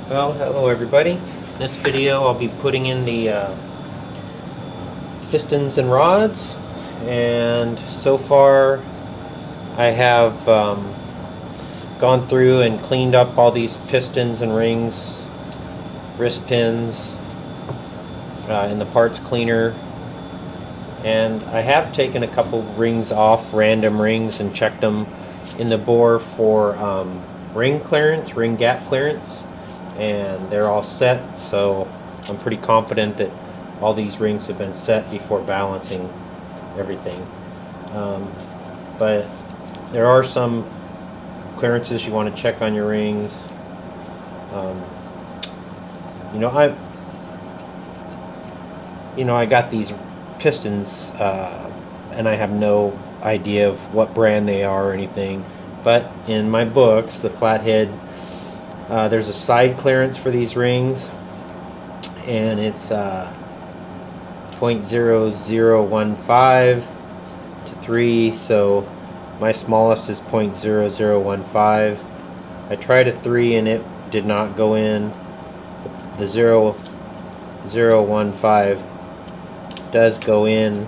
Well, hello everybody. In this video I'll be putting in the pistons and rods, and so far I have gone through and cleaned up all these pistons and rings, wrist pins in the parts cleaner, and I have taken a couple rings off, random rings, and checked them in the bore for ring clearance, ring gap clearance, and they're all set, so I'm pretty confident that all these rings have been set before balancing everything. But there are some clearances you want to check on your rings. I got these pistons and I have no idea of what brand they are or anything, but in my books, the Flathead, there's a side clearance for these rings, and it's 0.0015 to 3, so my smallest is 0.0015. I tried a 3 and it did not go in. The 0.015 does go in,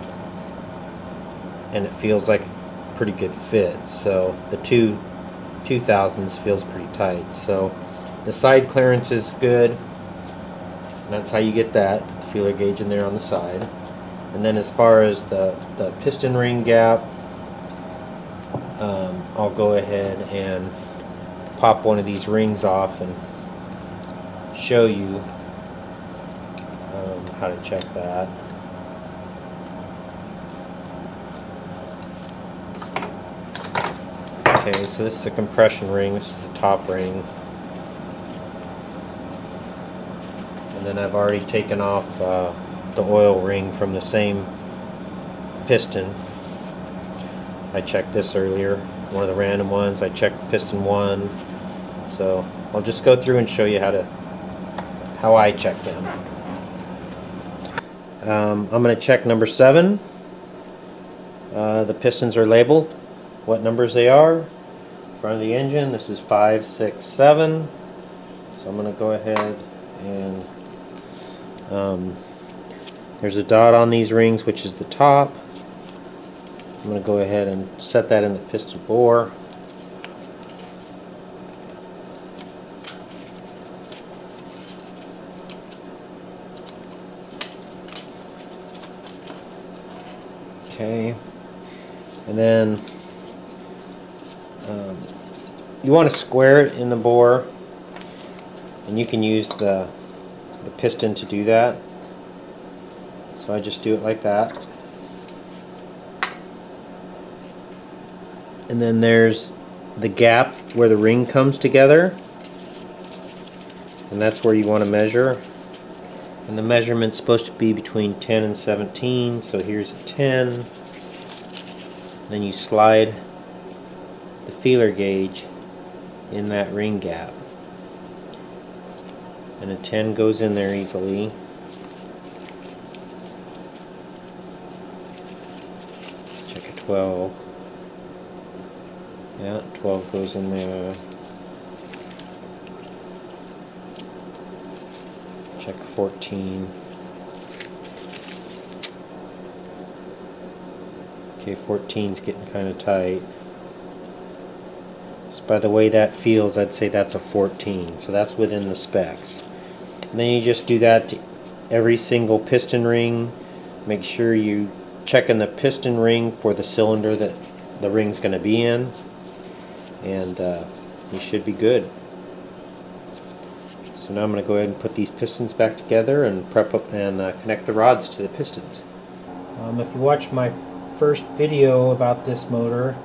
and it feels like a pretty good fit, so the 2000s feels pretty tight. So the side clearance is good, and that's how you get that, the feeler gauge in there on the side. And then as far as the piston ring gap, I'll go ahead and pop one of these rings off and show you how to check that. Okay, so this is a compression ring, this is the top ring. And then I've already taken off the oil ring from the same piston. I checked this earlier, one of the random ones. I checked piston 1. So I'll just go through and show you how I check them. I'm going to check number 7. The pistons are labeled, what numbers they are. Front of the engine, this is 5, 6, 7. So I'm going to go ahead and there's a dot on these rings, which is the top. I'm going to go ahead and set that in the piston bore. Okay, and then you want to square it in the bore, and you can use the piston to do that. So I just do it like that. And then there's the gap where the ring comes together, and that's where you want to measure. And the measurement's supposed to be between 10 and 17, so here's a 10. Then you slide the feeler gauge in that ring gap, and a 10 goes in there easily. Check a 12. Yeah, 12 goes in there. Check 14. Okay, 14's getting kind of tight. So by the way that feels, I'd say that's a 14. So that's within the specs. And then you just do that to every single piston ring. Make sure you check in the piston ring for the cylinder that the ring's going to be in, and you should be good. So now I'm going to go ahead and put these pistons back together and prep up and connect the rods to the pistons. If you watched my first video about this motor,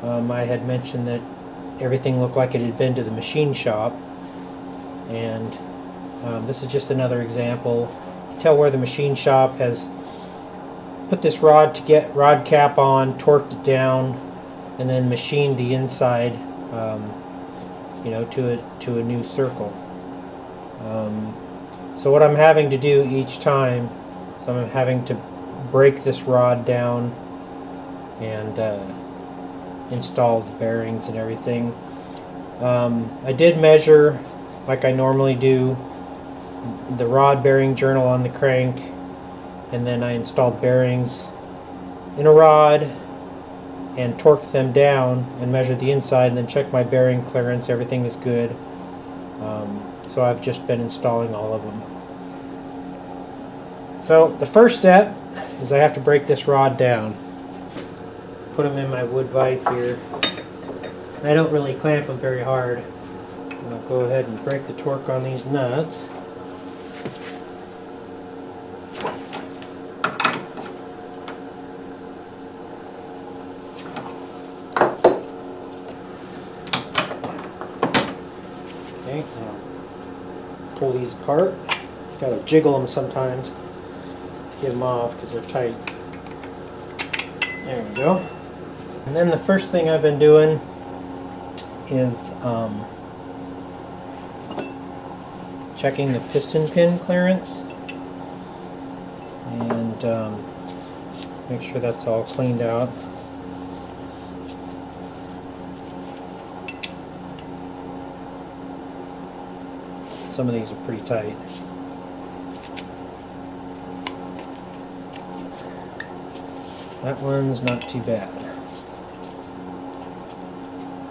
I had mentioned that everything looked like it had been to the machine shop, and this is just another example. Tell where the machine shop has put this rod cap on, torqued it down, and then machined the inside, to a new circle. So what I'm having to do each time is I'm having to break this rod down and install the bearings and everything. I did measure like I normally do, the rod bearing journal on the crank, and then I installed bearings in a rod and torqued them down and measured the inside, and then checked my bearing clearance. Everything is good. So I've just been installing all of them. So the first step is I have to break this rod down. Put them in my wood vise here. I don't really clamp them very hard. I'll go ahead and break the torque on these nuts. Okay, now pull these apart. Gotta jiggle them sometimes to get them off because they're tight. There we go. And then the first thing I've been doing is checking the piston pin clearance and make sure that's all cleaned out. Some of these are pretty tight. That one's not too bad.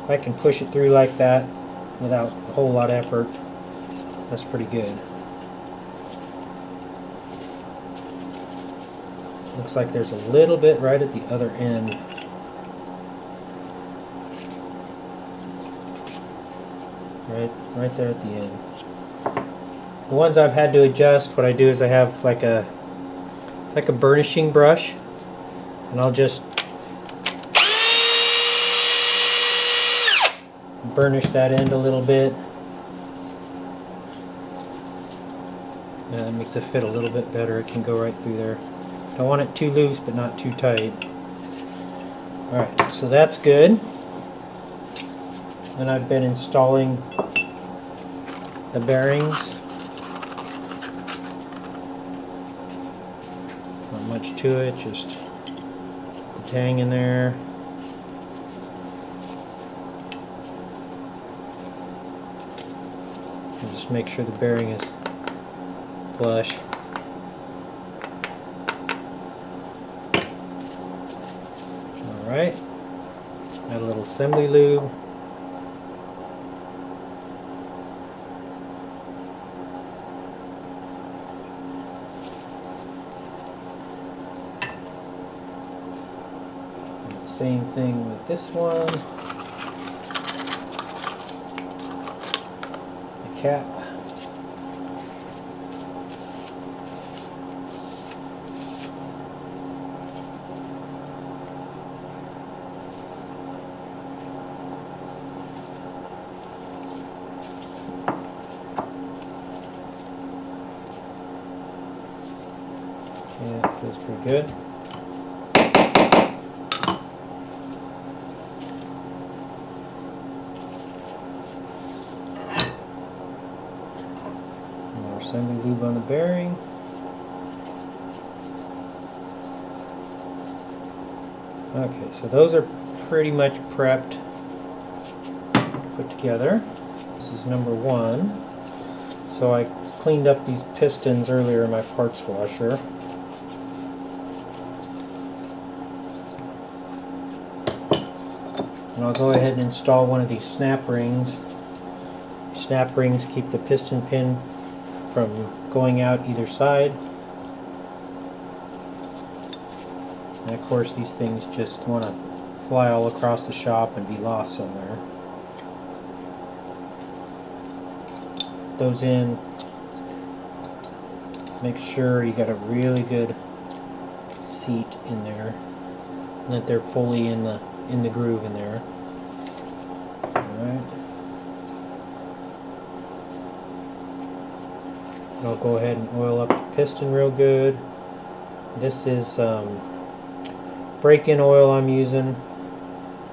If I can push it through like that without a whole lot of effort, that's pretty good. Looks like there's a little bit right at the other end. Right there at the end. The ones I've had to adjust, what I do is I have it's like a burnishing brush, and I'll just burnish that end a little bit. Yeah, that makes it fit a little bit better. It can go right through there. Don't want it too loose, but not too tight. Alright, so that's good. Then I've been installing the bearings. Not much to it, just the tang in there. And just make sure the bearing is flush. Alright, add a little assembly lube. Same thing with this one. The cap. Yeah, that feels pretty good. Assembly lube on the bearing. Okay, so those are pretty much prepped, put together. This is number one. So I cleaned up these pistons earlier in my parts washer. And I'll go ahead and install one of these snap rings. Snap rings keep the piston pin from going out either side. And of course these things just want to fly all across the shop and be lost somewhere. Put those in. Make sure you got a really good seat in there and that they're fully in the groove in there. Alright. I'll go ahead and oil up the piston real good. This is break-in oil I'm using.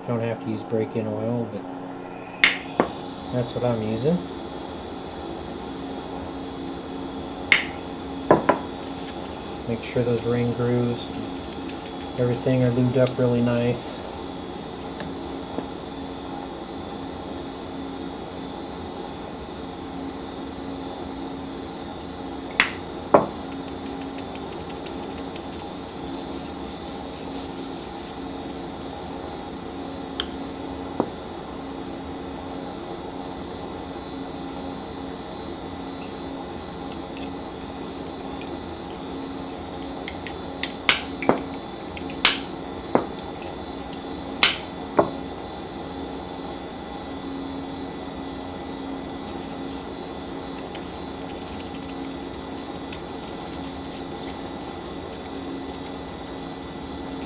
Don't have to use break-in oil, but that's what I'm using. Make sure those ring grooves, everything are lubed up really nice.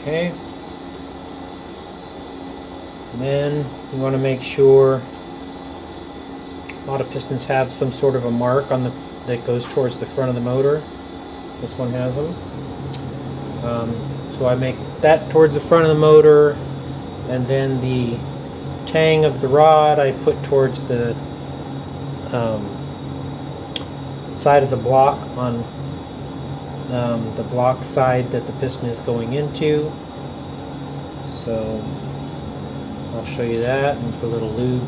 Okay. And then you want to make sure, a lot of pistons have some sort of a mark on that goes towards the front of the motor. This one has them. So I make that towards the front of the motor, and then the tang of the rod I put towards the side of the block on the block side that the piston is going into. So I'll show you that, and put a little lube,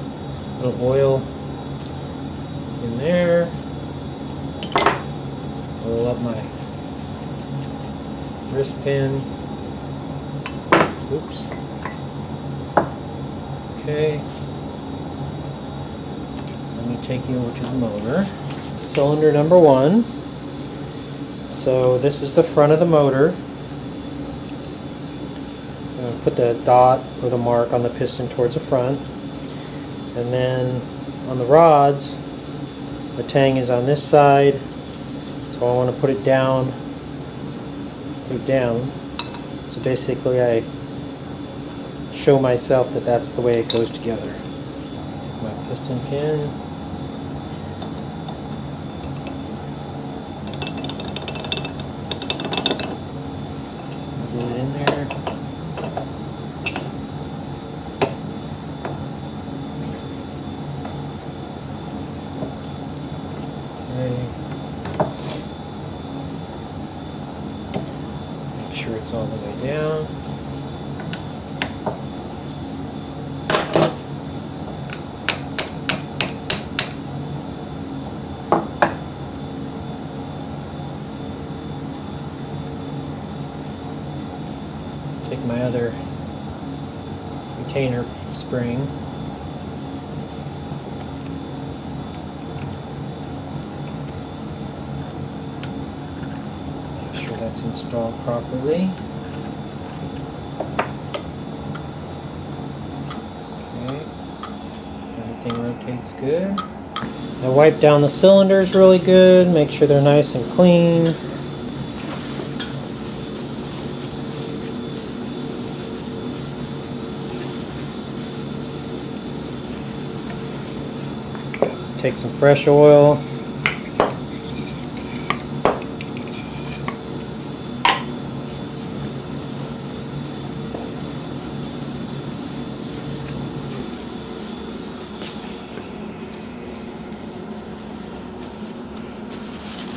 a little oil in there. Roll up my wrist pin. Oops. Okay. So let me take you over to the motor. Cylinder number 1. So this is the front of the motor. Put the dot or the mark on the piston towards the front, and then on the rods the tang is on this side, so I want to put it down. So basically I show myself that that's the way it goes together. Take my piston pin, put it in there. Make sure it's all the way down. Take my other retainer spring. Make sure that's installed properly. Okay. Everything rotates good. I wipe down the cylinders really good, make sure they're nice and clean. Take some fresh oil.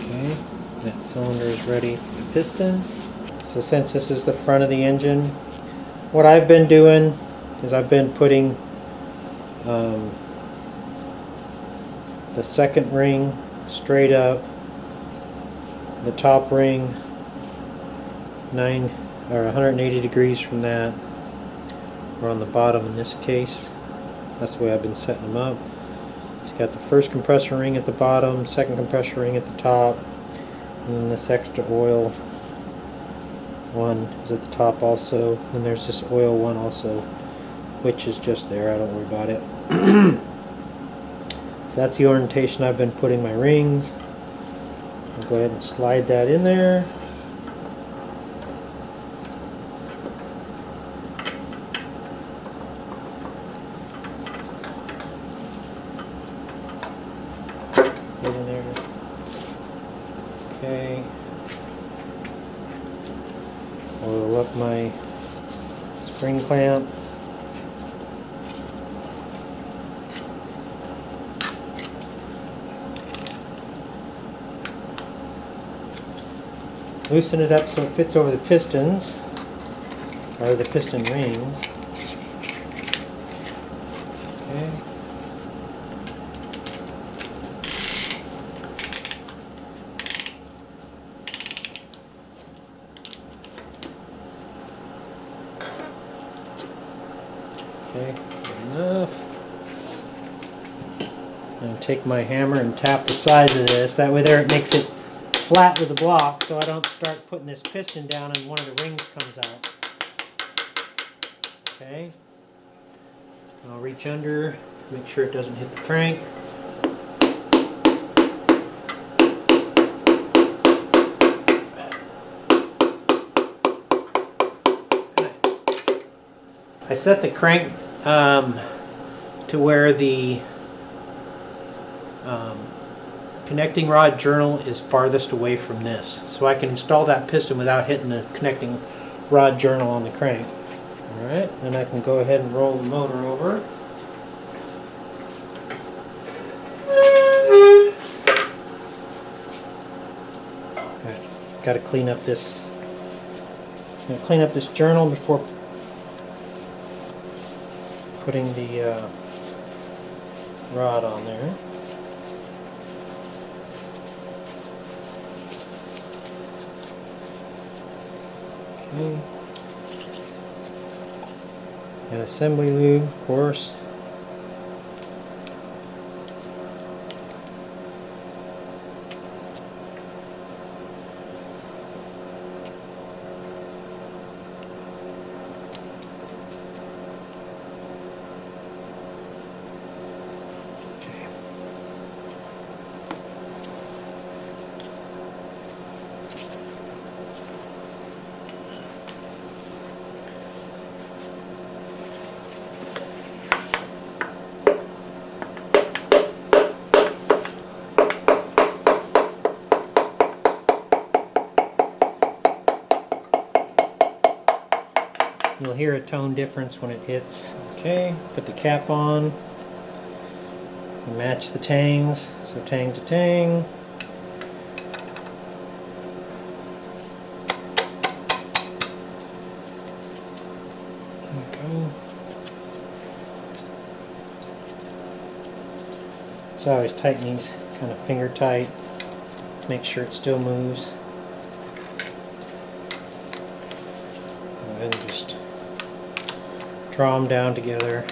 Okay, that cylinder is ready for the piston. So since this is the front of the engine, what I've been doing is I've been putting the second ring straight up, the top ring 180 degrees from that, or on the bottom in this case. That's the way I've been setting them up. So you got the first compressor ring at the bottom, second compressor ring at the top, and then this extra oil one is at the top also. And there's this oil one also, which is just there, I don't worry about it. So that's the orientation I've been putting my rings. I'll go ahead and slide that in there. Put it in there. Okay. Oil up my spring clamp. Loosen it up so it fits over the pistons, or the piston rings. Okay. Okay, good enough. I'm going to take my hammer and tap the sides of this. That way there it makes it flat with the block, so I don't start putting this piston down and one of the rings comes out. Okay. I'll reach under, make sure it doesn't hit the crank. I set the crank to where the connecting rod journal is farthest away from this, so I can install that piston without hitting the connecting rod journal on the crank. Alright, then I can go ahead and roll the motor over. Okay, got to clean up this. I'm going to clean up this journal before putting the rod on there. Okay. And assembly lube, of course. You'll hear a tone difference when it hits. Okay, put the cap on. Match the tangs, so tang to tang. There we go. So I always tighten these kind of finger tight. Make sure it still moves. And just draw them down together.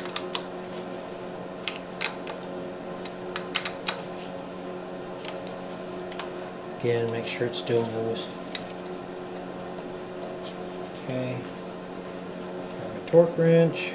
Again, make sure it still moves. Okay. Grab a torque wrench.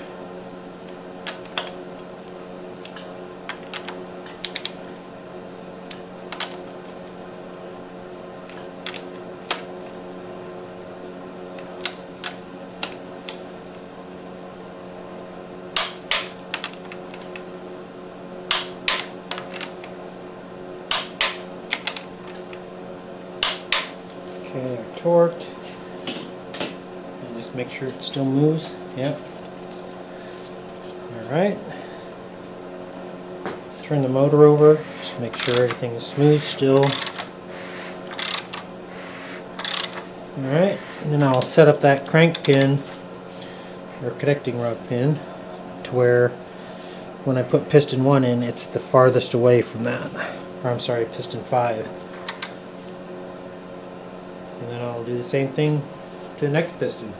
Okay, they're torqued. And just make sure it still moves. Yep. Alright. Turn the motor over. Just make sure everything is smooth still. Alright. And then I'll set up that crank pin or connecting rod pin to where when I put piston 1 in, it's the farthest away from that. Or I'm sorry, piston 5. And then I'll do the same thing to the next piston.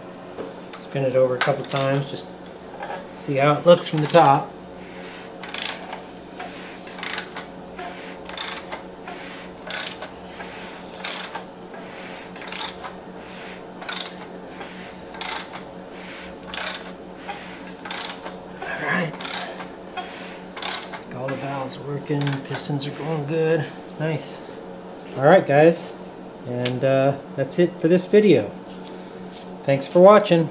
Spin it over a couple times, just see how it looks from the top. Alright. All the valves are working, pistons are going good. Nice. Alright guys. And that's it for this video. Thanks for watching.